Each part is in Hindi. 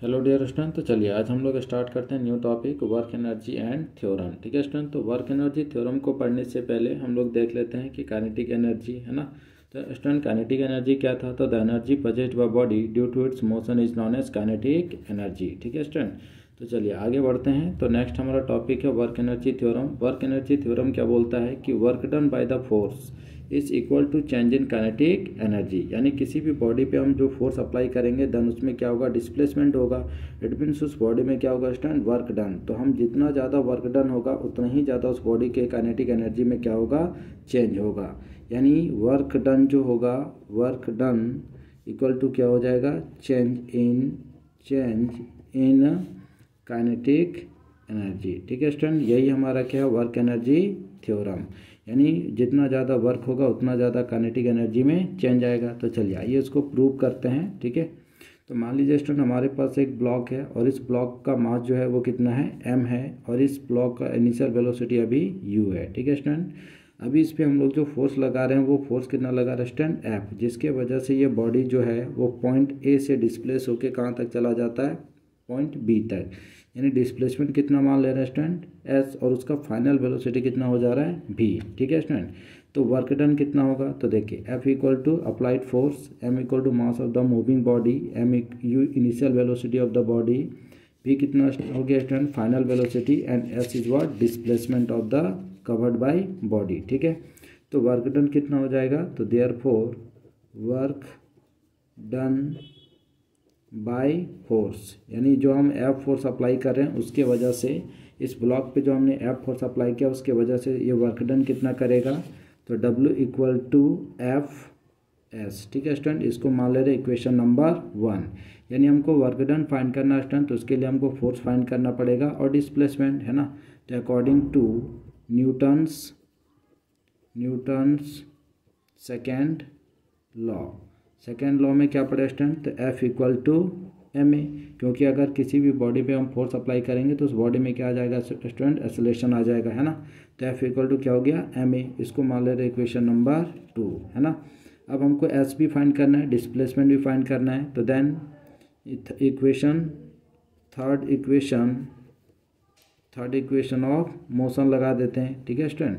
Hello dear student. तो चलिए आज हम लोग स्टार्ट करते हैं new topic work energy and theorem. ठीक है स्टूडेंट, तो वर्क एनर्जी थ्योरम को पढ़ने से पहले हम लोग देख लेते हैं कि काइनेटिक एनर्जी है ना। तो स्टूडेंट काइनेटिक एनर्जी क्या था? तो the energy project by body due to its motion is known as kinetic energy. ठीक है स्टूडेंट, तो चलिए आगे बढ़ते हैं। तो नेक्स्ट हमारा टॉपिक है work energy theorem. Work energy theorem क्या बोलता है कि work done by the force is equal to change in kinetic energy, यानी किसी भी बॉडी पे हम जो फोर्स अप्लाई करेंगे देन उसमें क्या होगा, डिस्प्लेसमेंट होगा। इट मीन्स उस बॉडी में क्या होगा स्टूडेंट, वर्क डन। तो हम जितना ज़्यादा वर्क डन होगा उतना ही ज़्यादा उस बॉडी के काइनेटिक एनर्जी में क्या होगा, चेंज होगा। यानी वर्क डन जो होगा, वर्क डन इक्वल टू क्या हो जाएगा, चेंज इन काइनेटिक एनर्जी। ठीक है स्टूडेंट, यही हमारा क्या है, वर्क एनर्जी थ्योरम। यानी जितना ज़्यादा वर्क होगा उतना ज़्यादा काइनेटिक एनर्जी में चेंज आएगा। तो चलिए आइए इसको प्रूव करते हैं। ठीक है, तो मान लीजिए स्टूडेंट हमारे पास एक ब्लॉक है और इस ब्लॉक का मास जो है वो कितना है, m है, और इस ब्लॉक का इनिशियल वेलोसिटी अभी u है। ठीक है स्टूडेंट, अभी इस पर हम लोग जो फोर्स लगा रहे हैं वो फोर्स कितना लगा रहे हैं स्टूडेंट, F, जिसके वजह से ये बॉडी जो है वो पॉइंट A से डिस्प्लेस होकर कहाँ तक चला जाता है, पॉइंट B तक। यानी डिस्प्लेसमेंट कितना मान ले रहे हैं स्टूडेंट, s, और उसका फाइनल वेलोसिटी कितना हो जा रहा है, v। ठीक है स्टूडेंट, तो वर्क डन कितना होगा, तो देखिए F equal to applied force, m equal to mass of the moving body, m u initial velocity of the body, v कितना हो गया student, final velocity, and s is what, displacement of the covered by body. ठीक है, तो वर्क डन कितना हो जाएगा, तो therefore work done by force, यानी जो हम F फोर्स अप्लाई कर रहे हैं उसके वजह से इस ब्लॉक पे जो हमने F फोर्स अप्लाई किया उसके वजह से ये वर्क डन कितना करेगा, तो W equal to F S। ठीक है स्टूडेंट, इसको मान ले रहे इक्वेशन नंबर 1। यानी हमको वर्क डन फाइंड करना है स्टूडेंट, तो उसके लिए हमको फोर्स फाइंड करना पड़ेगा और डिस्प्लेसमेंट, है ना। तो according to Newton's second law में क्या पड़े स्टूडेंट, तो F इक्वल टू ma, क्योंकि अगर किसी भी बॉडी पे हम फोर्स अप्लाई करेंगे तो उस बॉडी में क्या आ जाएगा स्टूडेंट, एक्सेलरेशन आ जाएगा, है ना। तो F इक्वल टू क्या हो गया, ma, इसको मान ले रहे इक्वेशन नंबर 2, है ना। अब हमको S भी फाइंड करना है, डिस्प्लेसमेंट भी फाइंड करना है, तो then third equation of motion लगा देते हैं। ठीक है स्टूडेंट,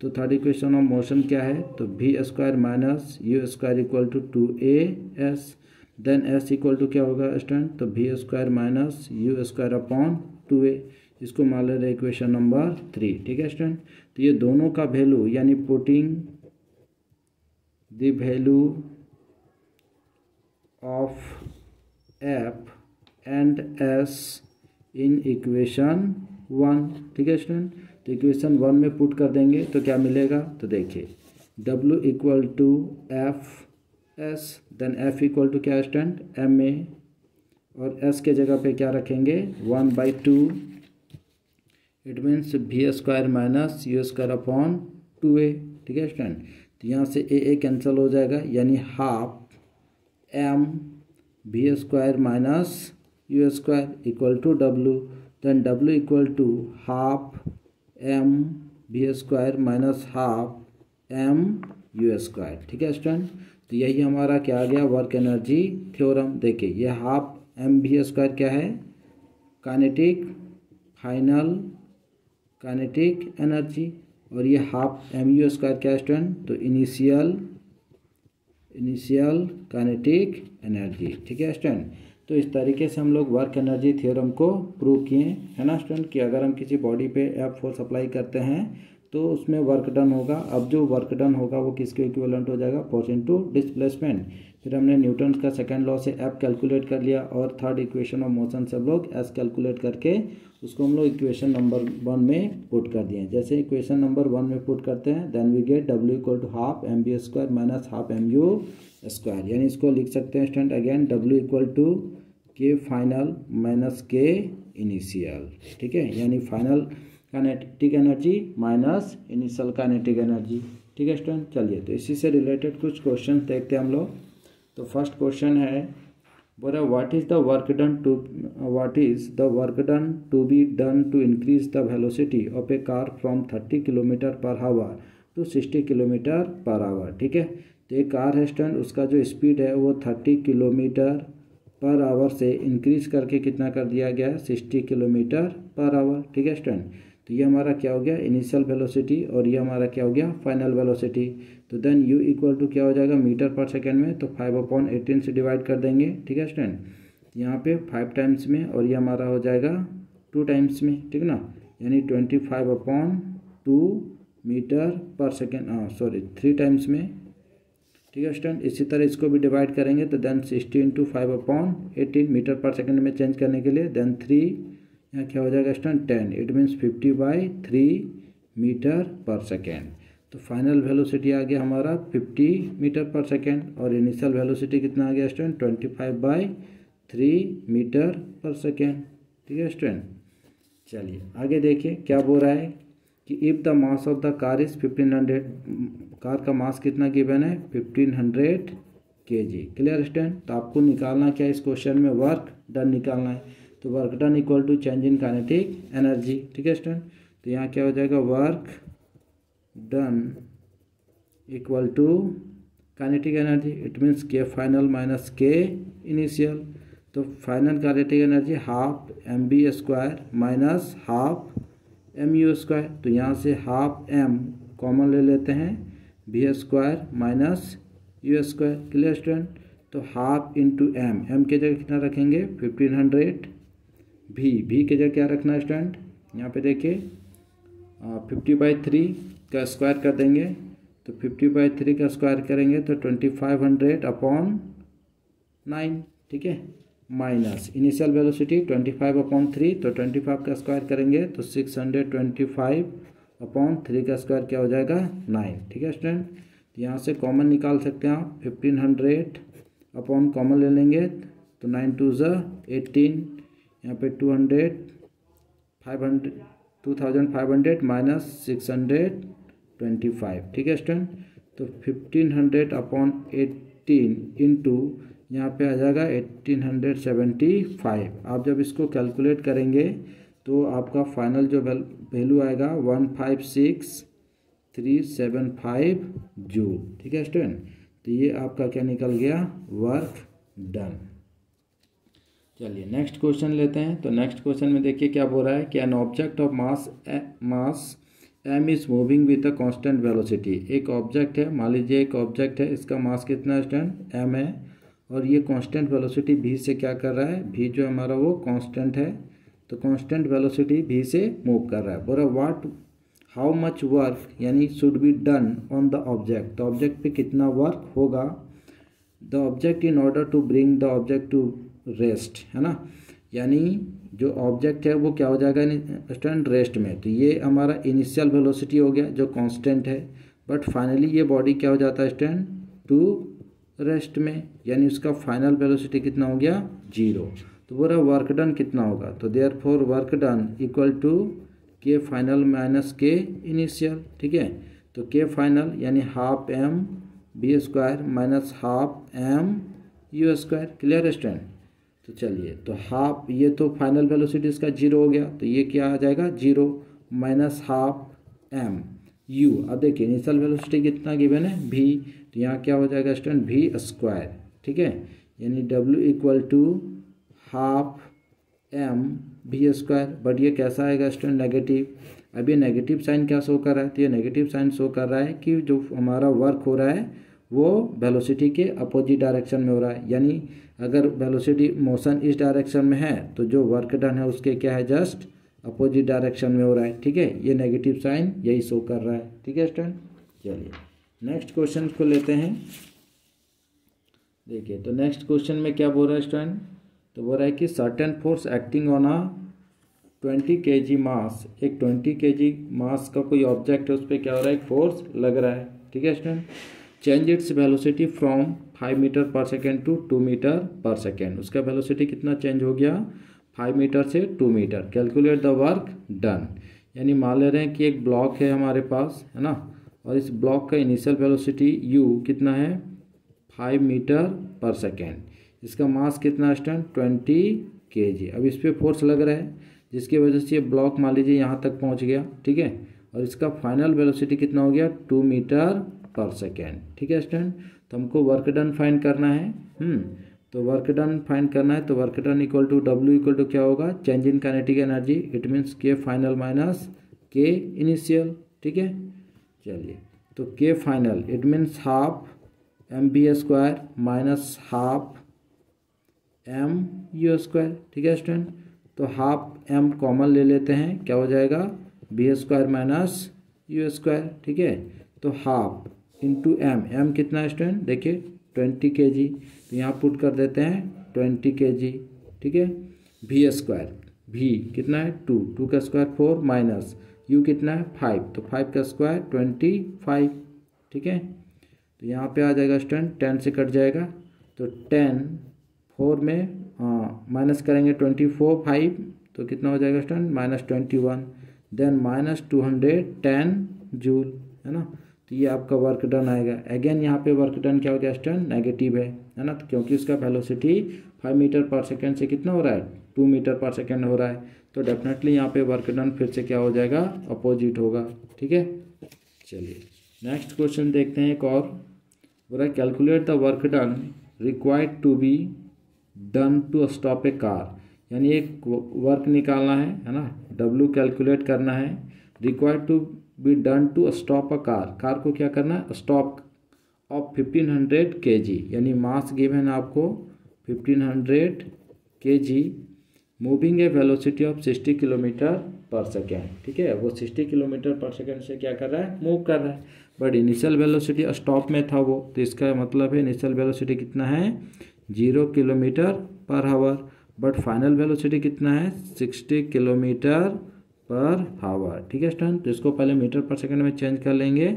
तो थर्ड इक्वेशन ऑफ मोशन क्या है, तो v square minus u square equal to 2as, then s equal to क्या होगा स्टूडेंट, तो v square minus u square upon 2a, इसको मान ले रहे इक्वेशन नंबर 3। ठीक है स्टूडेंट, तो ये दोनों का वैल्यू, यानी putting the value of f and s in equation 1। ठीक है स्टूडेंट, तो इक्वेशन 1 में पुट कर देंगे तो क्या मिलेगा, तो देखिए W equal to F S, then F equal to क्या स्टूडेंट, ma, और S के जगह पे क्या रखेंगे, 1/2, it means v square minus u square upon 2a। ठीक है स्टूडेंट, तो यहाँ से a कैंसिल हो जाएगा, यानी half m v square minus u square equal to W, then W equal to half m v square minus half m u square. ठीक है स्टूडेंट, तो यही हमारा क्या आ गया, वर्क एनर्जी थ्योरम। देखिए ये हाफ m v स्क्वायर क्या है, काइनेटिक फाइनल काइनेटिक एनर्जी, और ये हाफ m u स्क्वायर क्या है स्टूडेंट, तो इनिशियल काइनेटिक एनर्जी। ठीक है स्टूडेंट, तो इस तरीके से हम लोग वर्क एनर्जी थ्योरम को प्रूव किए, है ना स्टूडेंट, कि अगर हम किसी बॉडी पे F फोर्स अप्लाई करते हैं तो उसमें वर्क डन होगा। अब जो वर्क डन होगा वो किसके इक्विवेलेंट हो जाएगा, फोर्स इनटू डिस्प्लेसमेंट। फिर हमने न्यूटन का सेकंड लॉ से F कैलकुलेट कर लिया और थर्ड इक्वेशन ऑफ मोशन से हम लोग S कैलकुलेट करके उसको हम लोग इक्वेशन नंबर 1 में पुट कर दिए। जैसे इक्वेशन नंबर 1 में पुट करते हैं then we get W equal to half mv square minus half mu square, यानी इसको लिख सकते हैं student again W equal to K final minus K initial. ठीक है, यानी final kinetic energy minus initial kinetic energy. ठीक है स्टूडेंट, चलिए तो इसी से रिलेटेड कुछ क्वेश्चन देखते हैं हम लोग। तो फर्स्ट क्वेश्चन है, बोला what is the work done to be done to increase the velocity of a car from 30 kilometre per hour to 60 kilometre per hour. ठीक है, तो एक कार है स्टूडेंट, उसका जो स्पीड है वो 30 किलोमीटर पर आवर से इंक्रीज करके कितना कर दिया गया है 60 किलोमीटर पर आवर। ठीक है स्टूडेंट, तो ये हमारा क्या हो गया इनिशियल वेलोसिटी और ये हमारा क्या हो गया फाइनल वेलोसिटी। तो देन u इक्वल टू क्या हो जाएगा मीटर पर सेकेंड में, तो 5/18 से डिवाइड कर देंगे। ठीक है स्टूडेंट, यहाँ पे 5 टाइम्स में और ये हमारा हो जाएगा 2 टाइम्स में, ठीक है ना, यानी 25/2 metre per second, sorry 3 times में। ठीक है स्टूडेंट, इसी तरह इसको भी डिवाइड करेंगे तो देन 60 × 5/18 मीटर पर सेकेंड में चेंज करने के लिए, देन 3 यहाँ क्या हो जाएगा student 10, it means 50/3 metre per second. तो फाइनल वेलोसिटी आ गया हमारा 50 मीटर पर सेकेंड और इनिशियल वेलोसिटी कितना आ गया स्टूडेंट 25/3 मीटर पर सेकेंड। ठीक है स्टूडेंट, चलिए आगे देखिए क्या बोल रहा है कि if the mass of the car is 1500, car का मास कितना गिवन है 1500 kg। क्लियर स्टूडेंट, तो आपको निकालना क्या है इस क्वेश्चन में वर्क डन निकालना है। तो work done equal to change in kinetic energy. ठीक है स्टूडेंट, तो यहाँ क्या हो जाएगा work done equal to kinetic energy, it means K final minus K initial. तो final kinetic energy half mv² minus half mu²। तो यहाँ से हाफ m कॉमन ले लेते हैं, v² minus u²। Clear student, तो हाफ इंटू m की जगह कितना रखेंगे 1500, v की जगह क्या रखना है स्टूडेंट, यहाँ पे देखिए 50/3 का स्क्वायर कर देंगे, तो 50/3 का स्क्वायर करेंगे तो 2500/9। ठीक है, माइनस इनिशियल वेलोसिटी 25/3, तो 25 का स्क्वायर करेंगे तो 625/3 का स्क्वायर क्या हो जाएगा 9। ठीक है स्टूडेंट, तो यहाँ से कॉमन निकाल सकते हैं आप, 1500 अपॉन कॉमन ले लेंगे तो 9 2 18, यहाँ पे 2500 माइनस 625। ठीक है स्टूडेंट, तो 1500/18 इंटू यहाँ पे आ जाएगा 1875। आप जब इसको कैलकुलेट करेंगे तो आपका फाइनल जो वैल्यू आएगा 156,375 जूल। ठीक है स्टूडेंट, तो ये आपका क्या निकल गया वर्क डन। चलिए नेक्स्ट क्वेश्चन लेते हैं। तो नेक्स्ट क्वेश्चन में देखिए क्या बोल रहा है कि an object of mass m is moving with a constant velocity. एक ऑब्जेक्ट है, मान लीजिए एक ऑब्जेक्ट है, इसका मास कितना है स्टूडेंट m है और ये कांस्टेंट वेलोसिटी v से क्या कर रहा है, v जो हमारा वो कांस्टेंट है, तो कांस्टेंट वेलोसिटी v से मूव कर रहा है। बोला व्हाट हाउ मच वर्क यानी should be done on the object, तो ऑब्जेक्ट पे कितना वर्क होगा, the object in order to bring the object to rest, है ना, यानी जो ऑब्जेक्ट है वो क्या हो जाएगा स्टूडेंट रेस्ट में। तो ये हमारा इनिशियल वेलोसिटी हो गया जो कांस्टेंट है, बट फाइनली ये बॉडी क्या हो जाता है स्टूडेंट टू रेस्ट में, यानी उसका फाइनल वेलोसिटी कितना हो गया 0। तो बोला वर्क डन कितना होगा, तो therefore work done equal to K final minus K initial. ठीक है, तो के फाइनल यानी half mv² minus half mu²। Clear student, तो चलिए तो हाफ, ये तो फाइनल वेलोसिटी इसका 0 हो गया, तो ये क्या आ जाएगा 0 माइनस हाफ mu। अब देखिए इनिशियल वेलोसिटी कितना गिवन है v, तो यहाँ क्या हो जाएगा स्टूडेंट v²। ठीक है, यानी w equal to half mv², but ये कैसा आएगा स्टूडेंट नेगेटिव। अब ये नेगेटिव साइन क्या शो कर रहा है, तो ये नेगेटिव साइन शो कर रहा है कि जो हमारा वर्क हो रहा है वो वेलोसिटी के अपोजिट डायरेक्शन में हो रहा है, यानी अगर वेलोसिटी मोशन इस डायरेक्शन में है तो जो वर्क डन है उसके क्या है जस्ट अपोजिट डायरेक्शन में हो रहा है। ठीक है, ये नेगेटिव साइन यही शो कर रहा है। ठीक है स्टूडेंट, चलिए नेक्स्ट क्वेश्चन को लेते हैं। देखिए तो नेक्स्ट क्वेश्चन में क्या बोल रहा है स्टूडेंट, तो बोल रहा है कि certain force acting on a 20 kg मास, एक 20 kg मास का कोई ऑब्जेक्ट है, उस पर क्या हो रहा है एक फोर्स लग रहा है। ठीक है student, change its velocity from 5 metre per second to 2 metre per second. उसका वेलोसिटी कितना चेंज हो गया 5 मीटर से 2 metre. Calculate the work done, यानी मान ले रहे हैं कि एक ब्लॉक है हमारे पास, है ना, और इस ब्लॉक का इनिशियल वेलोसिटी u कितना है 5 मीटर पर सेकेंड, इसका मास कितना स्टूडेंट 20 kg। अब इस पर फोर्स लग रहा है जिसकी वजह से ये ब्लॉक मान लीजिए यहाँ तक पहुँच गया। ठीक है, और इसका फाइनल वेलोसिटी कितना हो गया 2 मीटर पर सेकेंड। ठीक है स्टूडेंट, तो हमको वर्क डन फाइंड करना है। तो वर्क डन फाइंड करना है, तो work done equal to W equal to क्या होगा, change in kinetic energy, it means K final minus K initial. ठीक है, चलिए तो K final it means half mv² minus half mu²। ठीक है स्टूडेंट, तो हाफ m कॉमन ले लेते हैं, क्या हो जाएगा v² माइनस u²। ठीक है, तो हाफ इंटू m कितना है स्टूडेंट, देखिए 20 kg, तो यहाँ पुट कर देते हैं 20 kg। ठीक है, v² v कितना है 2 का स्क्वायर 4 माइनस u कितना है 5, तो 5 का स्क्वायर 25। ठीक है, तो यहाँ पे आ जाएगा स्टूडेंट 10 से कट जाएगा, तो 10 4 में माइनस करेंगे 24 5, तो कितना हो जाएगा स्टूडेंट -21, देन -210 जूल, है ना। तो ये आपका वर्क डन आएगा। अगेन यहाँ पे वर्क डन क्या हो गया स्टूडेंट, नेगेटिव है ना, तो क्योंकि उसका वेलोसिटी 5 मीटर पर सेकेंड से कितना हो रहा है 2 मीटर पर सेकेंड हो रहा है, तो डेफिनेटली यहाँ पे वर्क डन फिर से क्या हो जाएगा, अपोजिट होगा। ठीक है, चलिए नेक्स्ट क्वेश्चन देखते हैं एक और। बोला calculate the work done required to be done to stop a car, यानी एक वर्क निकालना है ना, W कैलकुलेट करना है, required to be done to stop a car, car को क्या करना है स्टॉप ऑफ 1500 kg, यानी मास गिवन आपको 1500 kg, moving A velocity of 60 kilometre पर सेकेंड। ठीक है, वो 60 किलोमीटर पर सेकेंड से क्या कर रहा है, मूव कर रहा है, बट इनिशियल वेलोसिटी स्टॉप में था वो, तो इसका मतलब है इनिशियल वेलोसिटी कितना है 0 kilometre per our, but final velocity कितना है 60 किलोमीटर पर आवर। ठीक है स्टूडेंट, तो इसको पहले मीटर पर सेकंड में चेंज कर लेंगे,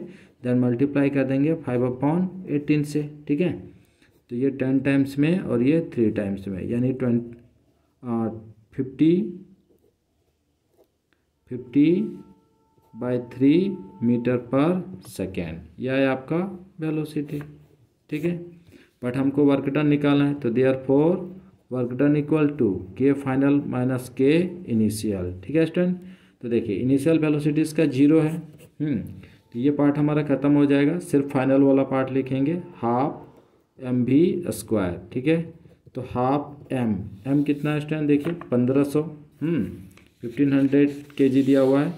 देन मल्टीप्लाई कर देंगे 5/18 से। ठीक है, तो ये 10 टाइम्स में और ये 3 टाइम्स में, यानी 50/3 मीटर पर सेकेंड, यह है आपका वेलोसिटी। ठीक है, बट हमको वर्क डन निकालना है, तो therefore work done equal to K final minus K initial. ठीक है स्टूडेंट, तो देखिए इनिशियल वेलोसिटी इसका 0 है, तो ये पार्ट हमारा ख़त्म हो जाएगा, सिर्फ फाइनल वाला पार्ट लिखेंगे हाफ mv²। ठीक है, तो हाफ m कितना है स्टूडेंट, देखिए 1500, 1500 kg दिया हुआ है,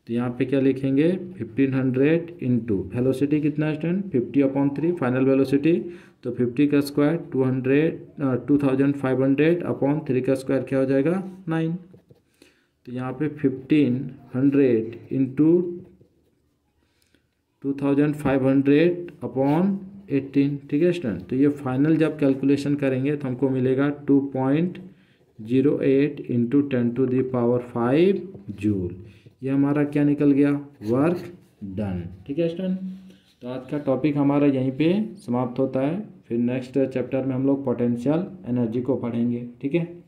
तो यहाँ पे क्या लिखेंगे 1500 इंटू वेलोसिटी कितना है स्टूडेंट 50/3 फाइनल वेलोसिटी, तो 50 का स्क्वायर 2500/3 का स्क्वायर क्या हो जाएगा 9, तो यहाँ पे 1500 इंटू 2500/18। ठीक है स्टूडेंट, तो ये फाइनल जब कैलकुलेशन करेंगे तो हमको मिलेगा 2.08 इंटू 10⁵ जूल, ये हमारा क्या निकल गया वर्क डन। ठीक है स्टूडेंट, तो आज का टॉपिक हमारा यहीं पे समाप्त होता है, फिर नेक्स्ट चैप्टर में हम लोग पोटेंशियल एनर्जी को पढ़ेंगे। ठीक है।